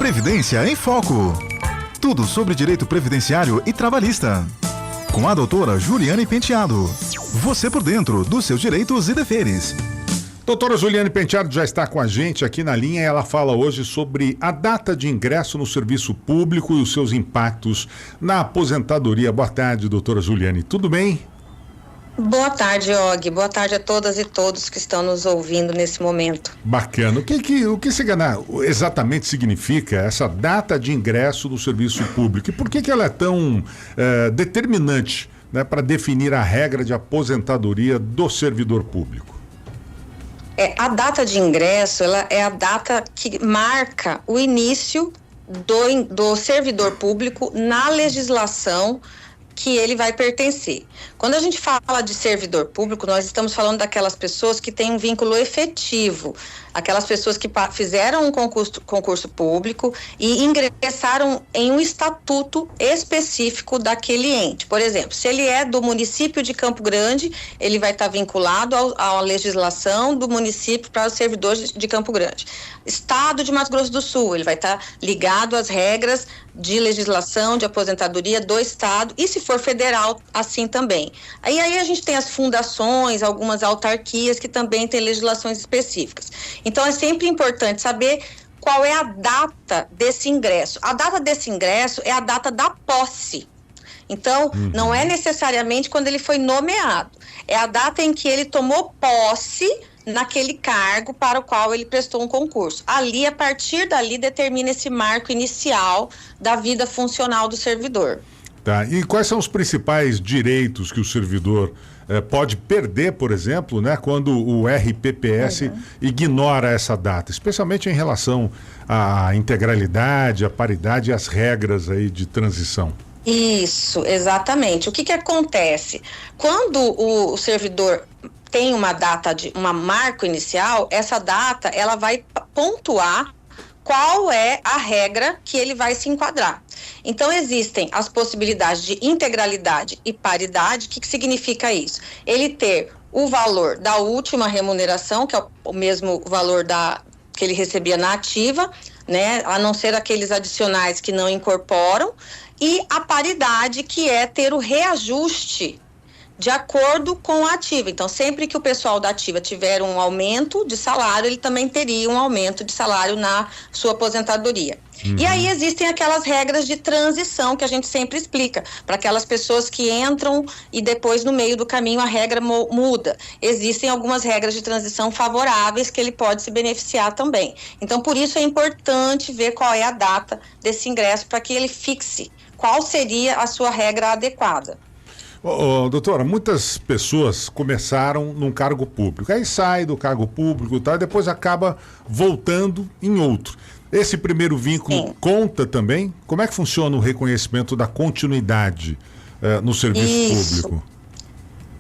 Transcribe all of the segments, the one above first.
Previdência em Foco. Tudo sobre direito previdenciário e trabalhista. Com a doutora Juliane Penteado. Você por dentro dos seus direitos e deveres. Doutora Juliane Penteado já está com a gente aqui na linha e ela fala hoje sobre a data de ingresso no serviço público e os seus impactos na aposentadoria. Boa tarde, doutora Juliane. Tudo bem? Boa tarde, Og. Boa tarde a todas e todos que estão nos ouvindo nesse momento. Bacana. O que exatamente significa essa data de ingresso no serviço público? E por que ela é tão determinante, né, para definir a regra de aposentadoria do servidor público? A data de ingresso, ela é a data que marca o início do servidor público na legislação que ele vai pertencer. Quando a gente fala de servidor público, nós estamos falando daquelas pessoas que têm um vínculo efetivo, aquelas pessoas que fizeram um concurso público e ingressaram em um estatuto específico daquele ente. Por exemplo, se ele é do município de Campo Grande, ele vai estar vinculado à legislação do município para os servidores de Campo Grande. Estado de Mato Grosso do Sul, ele vai estar ligado às regras de legislação de aposentadoria do estado, e se for federal, assim também. Aí a gente tem as fundações, algumas autarquias que também têm legislações específicas. Então é sempre importante saber qual é a data desse ingresso. A data desse ingresso é a data da posse. Então, não é necessariamente quando ele foi nomeado. É a data em que ele tomou posse naquele cargo para o qual ele prestou um concurso. Ali, a partir dali, determina esse marco inicial da vida funcional do servidor. Tá. E quais são os principais direitos que o servidor pode perder, por exemplo, né, quando o RPPS ignora essa data, especialmente em relação à integralidade, à paridade e às regras aí de transição? Isso, exatamente. O que acontece? Quando o servidor tem uma data, uma marco inicial, essa data ela vai pontuar qual é a regra que ele vai se enquadrar. Então, existem as possibilidades de integralidade e paridade. O que significa isso? Ele ter o valor da última remuneração, que é o mesmo valor que ele recebia na ativa, né? A não ser aqueles adicionais que não incorporam, e a paridade, que é ter o reajuste de acordo com a ativa. Então, sempre que o pessoal da ativa tiver um aumento de salário, ele também teria um aumento de salário na sua aposentadoria. E aí existem aquelas regras de transição que a gente sempre explica, para aquelas pessoas que entram e depois no meio do caminho a regra muda. Existem algumas regras de transição favoráveis que ele pode se beneficiar também. Então, por isso é importante ver qual é a data desse ingresso, para que ele fixe qual seria a sua regra adequada. Doutora, muitas pessoas começaram num cargo público, aí sai do cargo público e tal, e depois acaba voltando em outro. Esse primeiro vínculo conta também? Como é que funciona o reconhecimento da continuidade no serviço público?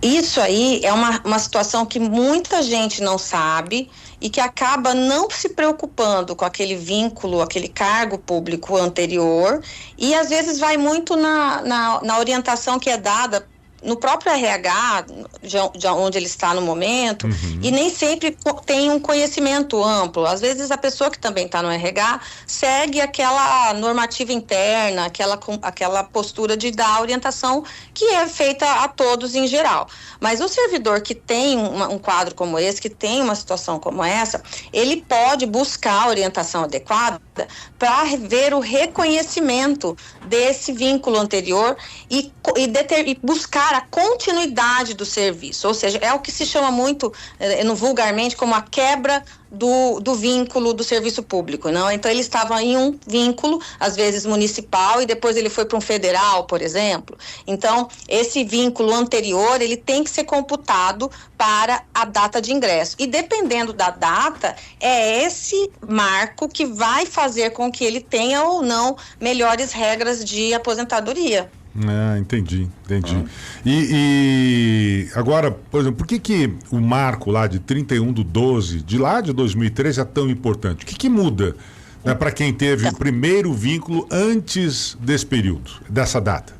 Isso aí é uma situação que muita gente não sabe e que acaba não se preocupando com aquele vínculo, aquele cargo público anterior, e às vezes vai muito na orientação que é dada no próprio RH, de onde ele está no momento, e nem sempre tem um conhecimento amplo. Às vezes a pessoa que também está no RH segue aquela normativa interna, aquela postura de dar orientação que é feita a todos em geral. Mas o servidor que tem um quadro como esse, que tem uma situação como essa, ele pode buscar a orientação adequada para ver o reconhecimento desse vínculo anterior e buscar a continuidade do serviço, ou seja, é o que se chama muito, vulgarmente, como a quebra do vínculo do serviço público, não? Então ele estava em um vínculo, às vezes municipal, e depois ele foi para um federal, por exemplo. Então, esse vínculo anterior, ele tem que ser computado para a data de ingresso. E dependendo da data, é esse marco que vai fazer com que ele tenha ou não melhores regras de aposentadoria. Entendi. E agora, por exemplo, por que o marco lá de 31/12, de lá de 2013, é tão importante? O que muda, né, para quem teve o primeiro vínculo antes desse período, dessa data?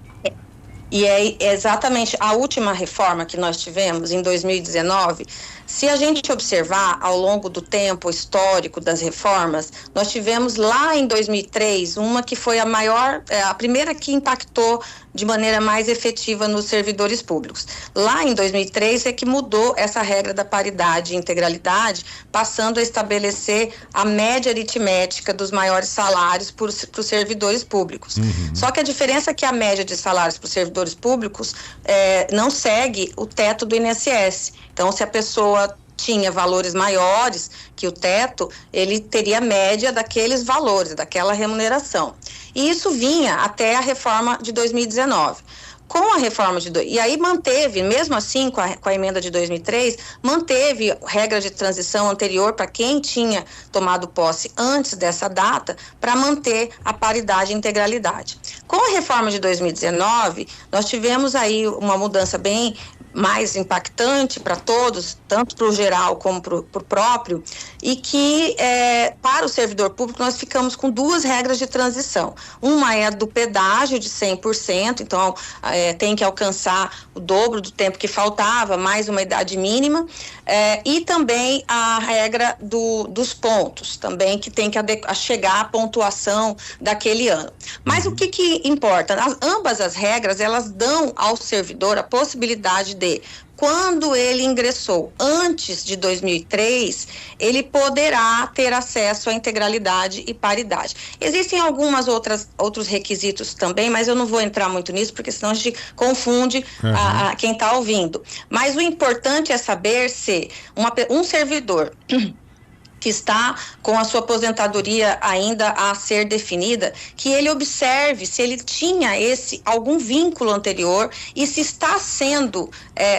E é exatamente a última reforma que nós tivemos em 2019, Se a gente observar ao longo do tempo histórico das reformas, nós tivemos lá em 2003 uma que foi a primeira que impactou de maneira mais efetiva nos servidores públicos. Lá em 2003 é que mudou essa regra da paridade e integralidade, passando a estabelecer a média aritmética dos maiores salários para os servidores públicos. Só que a diferença é que a média de salários para os servidores públicos não segue o teto do INSS. Então, se a pessoa tinha valores maiores que o teto, ele teria a média daqueles valores, daquela remuneração. E isso vinha até a reforma de 2019. Com a reforma e aí manteve, mesmo assim, com a emenda de 2003, manteve regra de transição anterior para quem tinha tomado posse antes dessa data, para manter a paridade e integralidade. Com a reforma de 2019, nós tivemos aí uma mudança bem mais impactante para todos, tanto para o geral como para o próprio, e que para o servidor público nós ficamos com duas regras de transição. Uma é a do pedágio de 100%, então tem que alcançar o dobro do tempo que faltava, mais uma idade mínima, e também a regra dos pontos, também que tem que chegar à pontuação daquele ano. Mas o que importa? Ambas as regras, elas dão ao servidor a possibilidade de, quando ele ingressou antes de 2003, ele poderá ter acesso à integralidade e paridade. Existem outros requisitos também, mas eu não vou entrar muito nisso, porque senão a gente confunde quem está ouvindo. Mas o importante é saber se um servidor que está com a sua aposentadoria ainda a ser definida, que ele observe se ele tinha algum vínculo anterior e se está sendo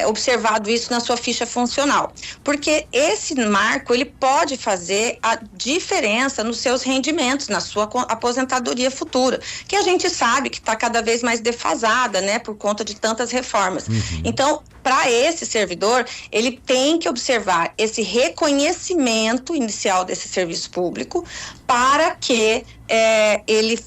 observado isso na sua ficha funcional. Porque esse marco, ele pode fazer a diferença nos seus rendimentos, na sua aposentadoria futura, que a gente sabe que está cada vez mais defasada, né, por conta de tantas reformas. Então, para esse servidor, ele tem que observar esse reconhecimento inicial desse serviço público para que ele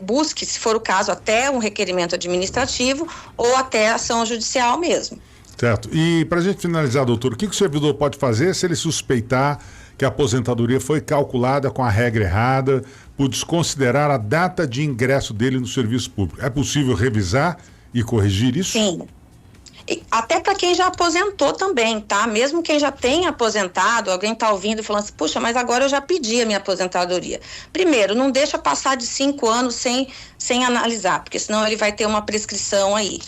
busque, se for o caso, até um requerimento administrativo ou até ação judicial mesmo. Certo. E para a gente finalizar, doutor, o que o servidor pode fazer se ele suspeitar que a aposentadoria foi calculada com a regra errada, por desconsiderar a data de ingresso dele no serviço público? É possível revisar e corrigir isso? Sim. Até para quem já aposentou também, tá? Mesmo quem já tem aposentado, alguém está ouvindo e falando assim, puxa, mas agora eu já pedi a minha aposentadoria. Primeiro, não deixa passar de 5 anos sem analisar, porque senão ele vai ter uma prescrição aí.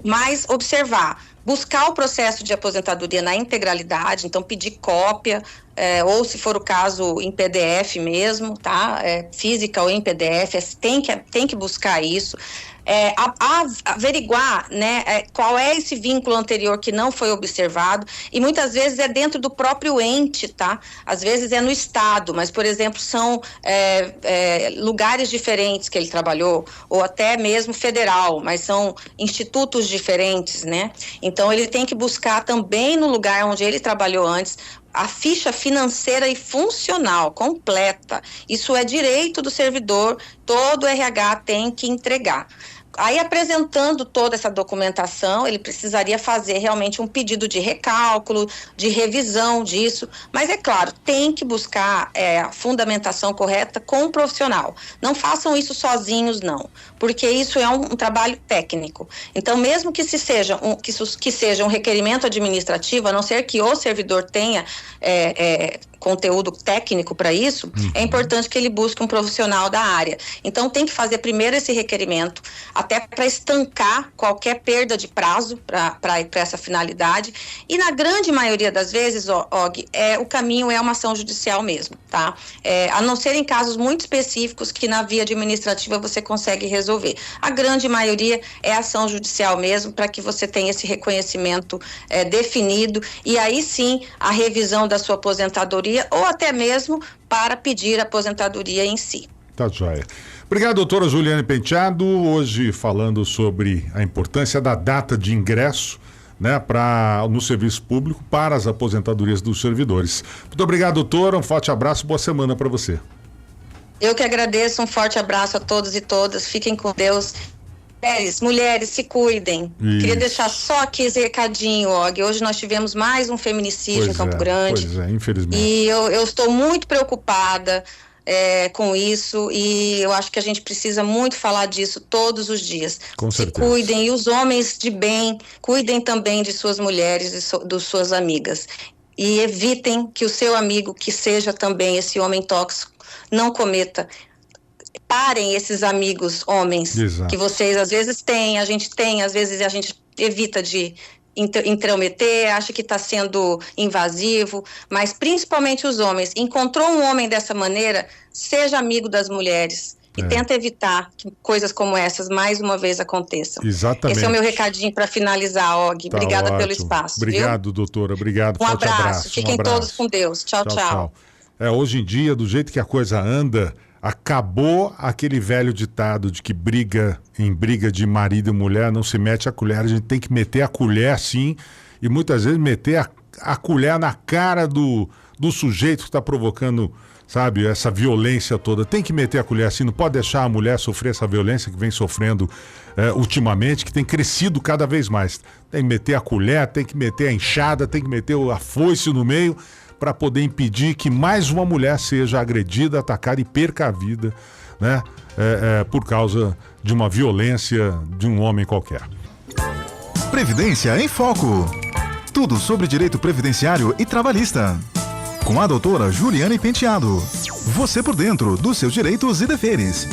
Mas observar, buscar o processo de aposentadoria na integralidade, então pedir cópia, ou se for o caso em PDF mesmo, tá? Física ou em PDF, tem que buscar isso. Averiguar, né, qual é esse vínculo anterior que não foi observado, e muitas vezes é dentro do próprio ente, tá? Às vezes é no estado, mas, por exemplo, são lugares diferentes que ele trabalhou, ou até mesmo federal, mas são institutos diferentes, né? Então, ele tem que buscar também no lugar onde ele trabalhou antes a ficha financeira e funcional completa. Isso é direito do servidor, todo RH tem que entregar. Aí, apresentando toda essa documentação, ele precisaria fazer realmente um pedido de recálculo, de revisão disso, mas é claro, tem que buscar a fundamentação correta com o profissional. Não façam isso sozinhos, não, porque isso é um trabalho técnico. Então, mesmo que seja um requerimento administrativo, a não ser que o servidor tenha conteúdo técnico para isso, é importante que ele busque um profissional da área. Então, tem que fazer primeiro esse requerimento, até para estancar qualquer perda de prazo para essa finalidade. E na grande maioria das vezes, o caminho é uma ação judicial mesmo, tá? A não ser em casos muito específicos que na via administrativa você consegue resolver. A grande maioria é ação judicial mesmo, para que você tenha esse reconhecimento definido, e aí sim a revisão da sua aposentadoria, ou até mesmo para pedir a aposentadoria em si. Tá joia. Obrigado, doutora Juliane Penteado, hoje falando sobre a importância da data de ingresso, né, no serviço público para as aposentadorias dos servidores. Muito obrigado, doutora, um forte abraço, boa semana para você. Eu que agradeço, um forte abraço a todos e todas, fiquem com Deus Mulheres, se cuidem. Isso. Queria deixar só aqui esse recadinho, Og. Hoje nós tivemos mais um feminicídio em Campo Grande. Pois é, infelizmente. E eu estou muito preocupada com isso, e eu acho que a gente precisa muito falar disso todos os dias. Com se certeza. Cuidem, e os homens de bem, cuidem também de suas mulheres e de suas amigas. E evitem que o seu amigo, que seja também esse homem tóxico, não cometa. Parem esses amigos homens. Exato. Que vocês às vezes têm, a gente tem, às vezes a gente evita de intrometer, acha que está sendo invasivo, mas principalmente os homens. Encontrou um homem dessa maneira, seja amigo das mulheres e tenta evitar que coisas como essas mais uma vez aconteçam. Exatamente. Esse é o meu recadinho para finalizar, Og. Tá, obrigada ótimo. pelo espaço. Obrigado, viu? doutora. Obrigado. Um Forte abraço. Fiquem todos com Deus. Tchau, tchau. Hoje em dia, do jeito que a coisa anda, acabou aquele velho ditado de que briga de marido e mulher não se mete a colher. A gente tem que meter a colher, sim, e muitas vezes meter a colher na cara do sujeito que está provocando, sabe, essa violência toda. Tem que meter a colher assim, não pode deixar a mulher sofrer essa violência que vem sofrendo ultimamente, que tem crescido cada vez mais. Tem que meter a colher, tem que meter a enxada, tem que meter a foice no meio, para poder impedir que mais uma mulher seja agredida, atacada e perca a vida, né, por causa de uma violência de um homem qualquer. Previdência em Foco. Tudo sobre direito previdenciário e trabalhista. Com a doutora Juliane Penteado. Você por dentro dos seus direitos e deveres.